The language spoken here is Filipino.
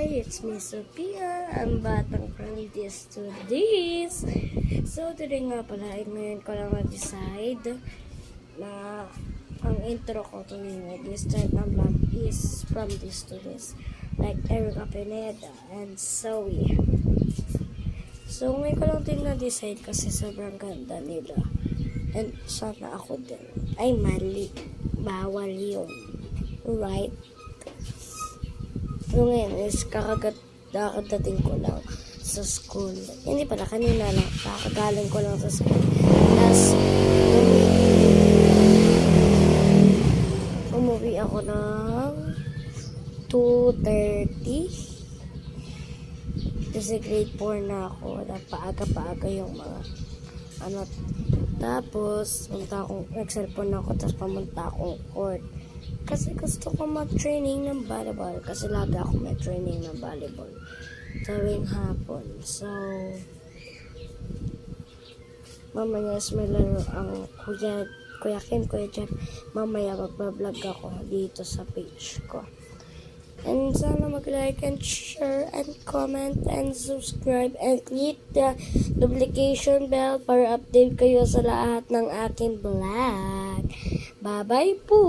it's me Sophia, ang batang from this to this. So today nga pala, ngayon ko lang na-decide na ang intro ko tuwing start ng vlog is from this to this, like Erica Pineda and Zoe. So ngayon ko lang din na-decide kasi sobrang ganda nila, and sana ako din. Ay mali, bawal yun, right? So ngayon is kakadating ko lang sa school. Hindi pala, kanina lang. Kakagaling ko lang sa school. Tapos, umuwi ako ng 2:30. Kasi grade 4 na ako. Paaga-paaga yung mga Tapos, nag-cellphone ako. Tapos pumunta akong court. Kasi gusto ko mag-training ng volleyball. Kasi lagi ako may training ng volleyball tuwing hapon. So, mamaya may laro ang Kuya Kim, Kuya Jeff. Mamaya mag-vlog ako dito sa page ko. And sana mag-like and share and comment and subscribe and click the notification bell para update kayo sa lahat ng aking vlog. Bye-bye po!